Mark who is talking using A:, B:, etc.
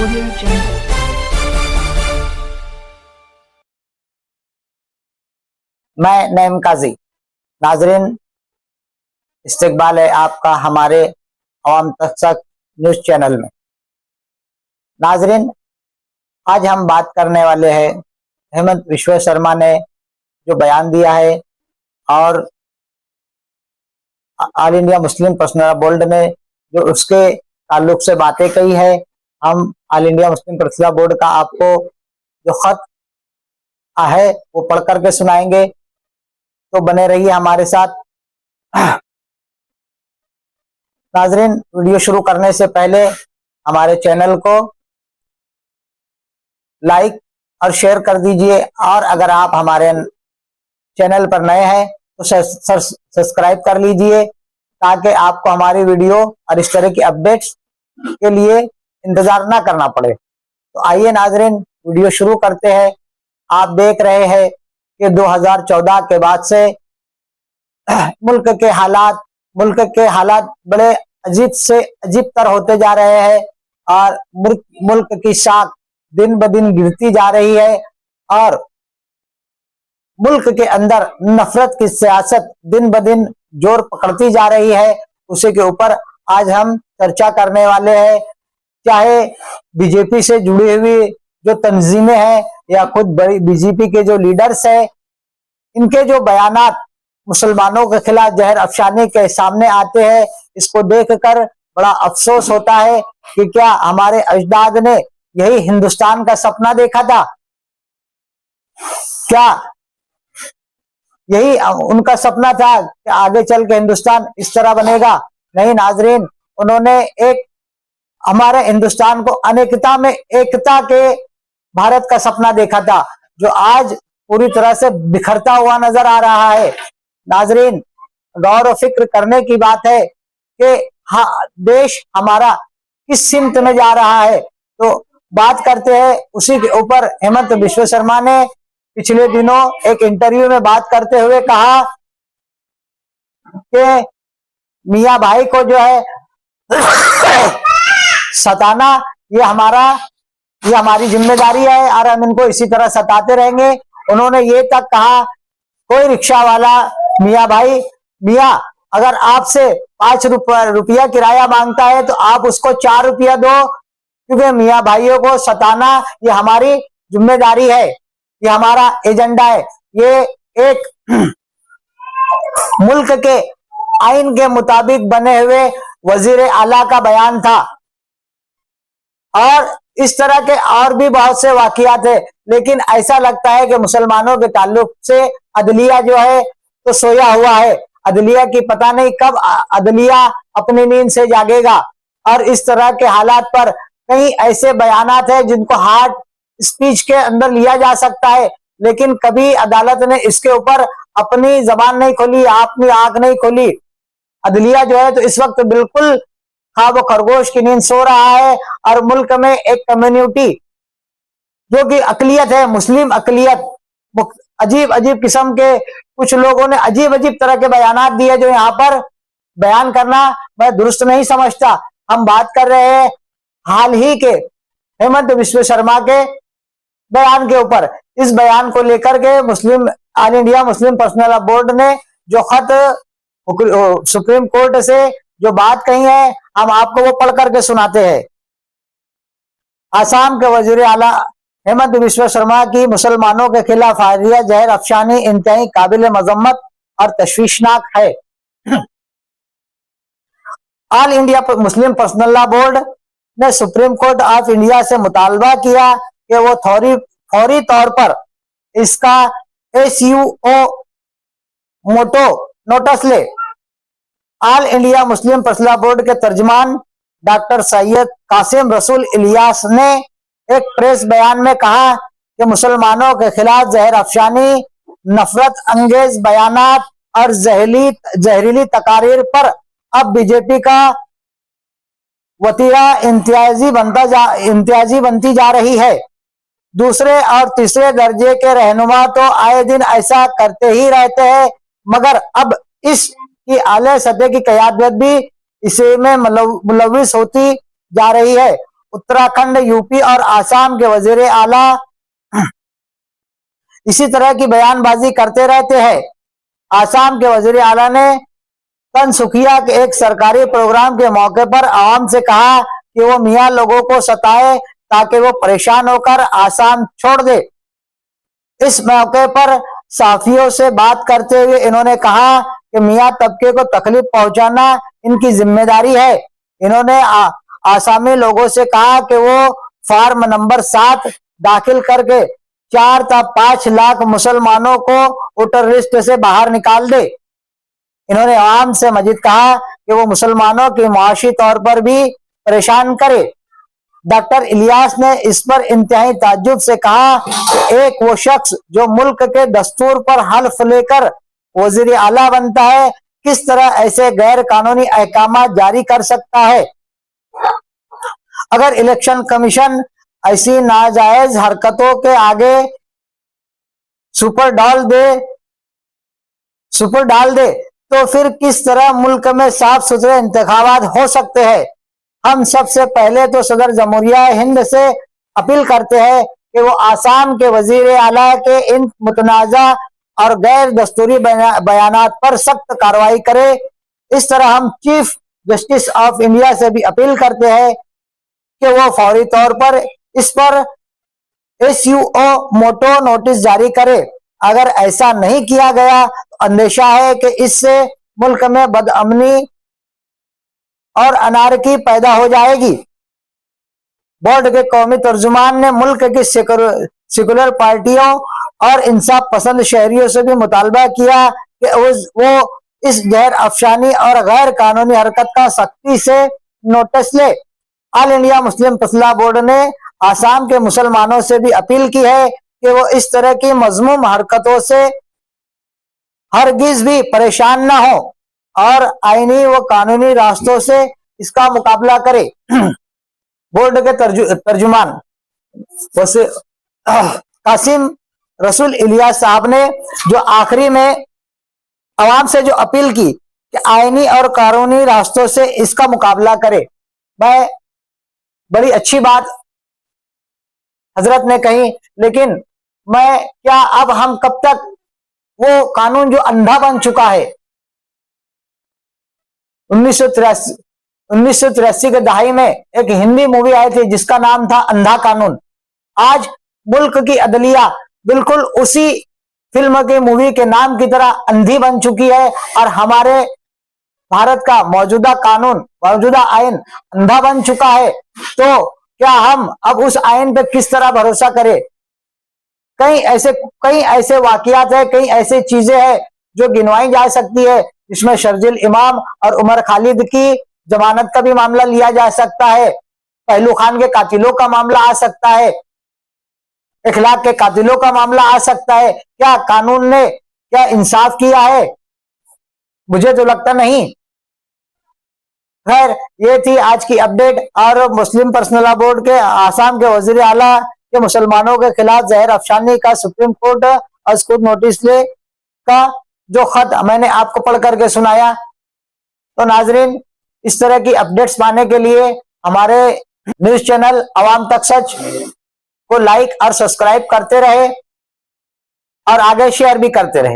A: Audio Jungle.
B: मैं नईम काजी। नाजरीन, इस्तकबाल है आपका हमारे अवाम तक न्यूज चैनल में। नाजरीन, आज हम बात करने वाले हैं हेमंत विश्व शर्मा ने जो बयान दिया है और all India Muslim personal board ने जो उसके ताल्लुक से बातें कही है। हम all India Muslim personal board का आपको जो खत है वो पढ़ करके सुनाएंगे, तो बने रहिए हमारे साथ। नाजरीन, वीडियो शुरू करने से पहले हमारे चैनल को लाइक और शेयर कर दीजिए, और अगर आप हमारे चैनल पर नए हैं तो सब्सक्राइब कर लीजिए ताकि आपको हमारी वीडियो और इस तरह की अपडेट्स के लिए इंतजार ना करना पड़े। तो आइए नाजरीन, वीडियो शुरू करते हैं। आप देख रहे हैं कि 2014 के बाद से मुल्क के हालात बड़े अजीब से अजीब तर होते जा रहे हैं और मुल्क की साख दिन ब दिन गिरती जा रही है और मुल्क के अंदर नफरत की सियासत दिन ब दिन जोर पकड़ती जा रही है। उसी के ऊपर आज हम चर्चा करने वाले हैं। चाहे बीजेपी से जुड़ी हुई जो तंजीमें हैं या खुद बड़ी बीजेपी के जो लीडर्स हैं, इनके जो बयानात मुसलमानों के खिलाफ जहर अफशानी के सामने आते हैं, इसको देखकर बड़ा अफसोस होता है कि क्या हमारे अजदाद ने यही हिंदुस्तान का सपना देखा था? क्या यही उनका सपना था कि आगे चल के हिंदुस्तान इस तरह बनेगा? नहीं नाजरीन, उन्होंने एक हमारे हिंदुस्तान को अनेकता में एकता के भारत का सपना देखा था, जो आज पूरी तरह से बिखरता हुआ नजर आ रहा है। नाजरीन, गौर और फिक्र करने की बात है कि हाँ, देश हमारा किस सिमत में जा रहा है। तो बात करते हैं उसी के ऊपर। हेमंत विश्व शर्मा ने पिछले दिनों एक इंटरव्यू में बात करते हुए कहा कि मियां भाई को जो है सताना ये हमारी जिम्मेदारी है और हम इनको इसी तरह सताते रहेंगे। उन्होंने ये तक कहा, कोई रिक्शा वाला मियां भाई, अगर आपसे 5 रुपया किराया मांगता है तो आप उसको 4 रुपया दो, क्योंकि मियां भाइयों को सताना ये हमारी जिम्मेदारी है, ये हमारा एजेंडा है। ये एक मुल्क के आइन के मुताबिक बने हुए वजीर आला का बयान था। और इस तरह के और भी बहुत से वाकयात है, लेकिन ऐसा लगता है कि मुसलमानों के ताल्लुक से अदलिया जो है तो सोया हुआ है। अदलिया की पता नहीं कब अदलिया अपनी नींद से जागेगा। और इस तरह के हालात पर कई ऐसे बयानात है जिनको हार्ड स्पीच के अंदर लिया जा सकता है, लेकिन कभी अदालत ने इसके ऊपर अपनी जबान नहीं खोली, अपनी आंख नहीं खोली। अदलिया जो है तो इस वक्त बिल्कुल ख्वाब खरगोश की नींद सो रहा है और मुल्क में एक कम्युनिटी जो कि अकलियत है, मुस्लिम अकलियत, अजीब अजीब किस्म के कुछ लोगों ने अजीब अजीब तरह के बयानात दिए, जो यहाँ पर बयान करना मैं दुरुस्त नहीं समझता। हम बात कर रहे हैं हाल ही के हेमंत विश्व शर्मा के बयान के ऊपर। इस बयान को लेकर के all India Muslim personal board ने जो खत सुप्रीम कोर्ट से जो बात कही है, हम आपको वो पढ़ करके सुनाते हैं। आसाम के वजीर आला हेमंत विश्व शर्मा की मुसलमानों के खिलाफ हालिया जहर अफशानी इंतहाई काबिल मजम्मत और तशवीशनाक है। All India Muslim personal law board ने सुप्रीम कोर्ट ऑफ इंडिया से मुतालबा किया कि वो फौरी तौर पर इसका SUO मोटो नोटिस ले। All India Muslim personal board के तर्जमान डॉक्टर सैयद कासिम रसूल इलियास ने एक प्रेस बयान में कहा कि मुसलमानों के खिलाफ जहर अफशानी, नफरत अंगेज बयानात और जहरीली तकारीर पर अब बीजेपी का वतीरा इम्तियाजी बनती जा रही है। दूसरे और तीसरे दर्जे के रहनुमा तो आए दिन ऐसा करते ही रहते हैं, मगर अब इसकी आले सतह की क़यादत भी इसी में मुलव्विस होती जा रही है उत्तराखंड, यूपी और आसाम के वजीर आला इसी तरह की बयानबाजी करते रहते हैं। आसाम के वजीर आला ने तनसुखिया के एक सरकारी प्रोग्राम के मौके पर आवाम से कहा कि वो मियां लोगों को सताए ताकि वो परेशान होकर आसाम छोड़ दे। इस मौके पर साफियों से बात करते हुए इन्होंने कहा कि मियां तबके को तकलीफ पहुंचाना इनकी जिम्मेदारी है। इन्होंने आसामी लोगों से कहा कि वो फॉर्म नंबर 7 दाखिल करके 4 या 5 लाख मुसलमानों को वोटर लिस्ट से बाहर निकाल दे। इन्होंने आवाम से मजीद कहा कि वो मुसलमानों की मुआशी तौर पर भी परेशान करे। डॉक्टर इलियास ने इस पर इंतहाई ताज्जुब से कहा कि एक वो शख्स जो मुल्क के दस्तूर पर हल्फ लेकर वजीर आला बनता है किस तरह ऐसे गैर कानूनी अहकाम जारी कर सकता है। अगर इलेक्शन कमीशन ऐसी नाजायज हरकतों के आगे सुपर डाल दे तो फिर किस तरह मुल्क में साफ सुथरे इंतखाबात हो सकते हैं। हम सबसे पहले तो सदर जमहूरिया हिंद से अपील करते हैं कि वो आसाम के वजीर आला के इन मुतनाज़ा और गैर दस्तूरी बयानात पर सख्त कार्रवाई करे। इस तरह हम चीफ जस्टिस ऑफ इंडिया से भी अपील करते हैं कि वो फौरी तौर पर इस पर SUO मोटो नोटिस जारी करे। अगर ऐसा नहीं किया गया तो अंदेशा है कि इससे मुल्क में बदअमनी और अनारकी पैदा हो जाएगी। बोर्ड के कौमी तर्जुमान ने मुल्क की सेकुलर पार्टियों और इंसाफ पसंद शहरियों से भी मुतालबा किया कि वो इस गैर अफशानी और गैर कानूनी हरकत का सख्ती से नोटिस ले। ऑल इंडिया मुस्लिम फैसला बोर्ड ने आसाम के मुसलमानों से भी अपील की है कि वो इस तरह की मजमूम हरकतों से हरगिज भी परेशान ना हो और आईनी व कानूनी रास्तों से इसका मुकाबला करे। बोर्ड के तर्जुमान वैसे कासिम रसूल इलियास साहब ने जो आखिरी में आवाम से जो अपील की कि आईनी और कानूनी रास्तों से इसका मुकाबला करे, वह बड़ी अच्छी बात हजरत ने कही। लेकिन क्या अब हम कब तक वो कानून जो अंधा बन चुका है 1983 के दहाई में एक हिंदी मूवी आई थी जिसका नाम था अंधा कानून। आज मुल्क की अदलिया बिल्कुल उसी फिल्म की मूवी के नाम की तरह अंधी बन चुकी है और हमारे भारत का मौजूदा कानून, मौजूदा आइन अंधा बन चुका है। तो क्या हम अब उस आइन पे किस तरह भरोसा करें। कई ऐसे वाकयात है, कई ऐसी चीजें हैं जो गिनवाई जा सकती है, जिसमें शर्जिल इमाम और उमर खालिद की जमानत का भी मामला लिया जा सकता है, पहलू खान के कातिलों का मामला आ सकता है, इखलाक के कातिलों का मामला आ सकता है। क्या कानून ने क्या इंसाफ किया है? मुझे तो लगता नहीं। खैर, ये थी आज की अपडेट। और मुस्लिम पर्सनल लॉ बोर्ड के आसाम के वजीर आला के मुसलमानों के खिलाफ जहर अफशानी का सुप्रीम कोर्ट अस्कूत नोटिस ले का जो खत मैंने आपको पढ़ करके सुनाया। तो नाजरीन, इस तरह की अपडेट्स पाने के लिए हमारे न्यूज चैनल अवाम तक सच को लाइक और सब्सक्राइब करते रहे और आगे शेयर भी करते रहे।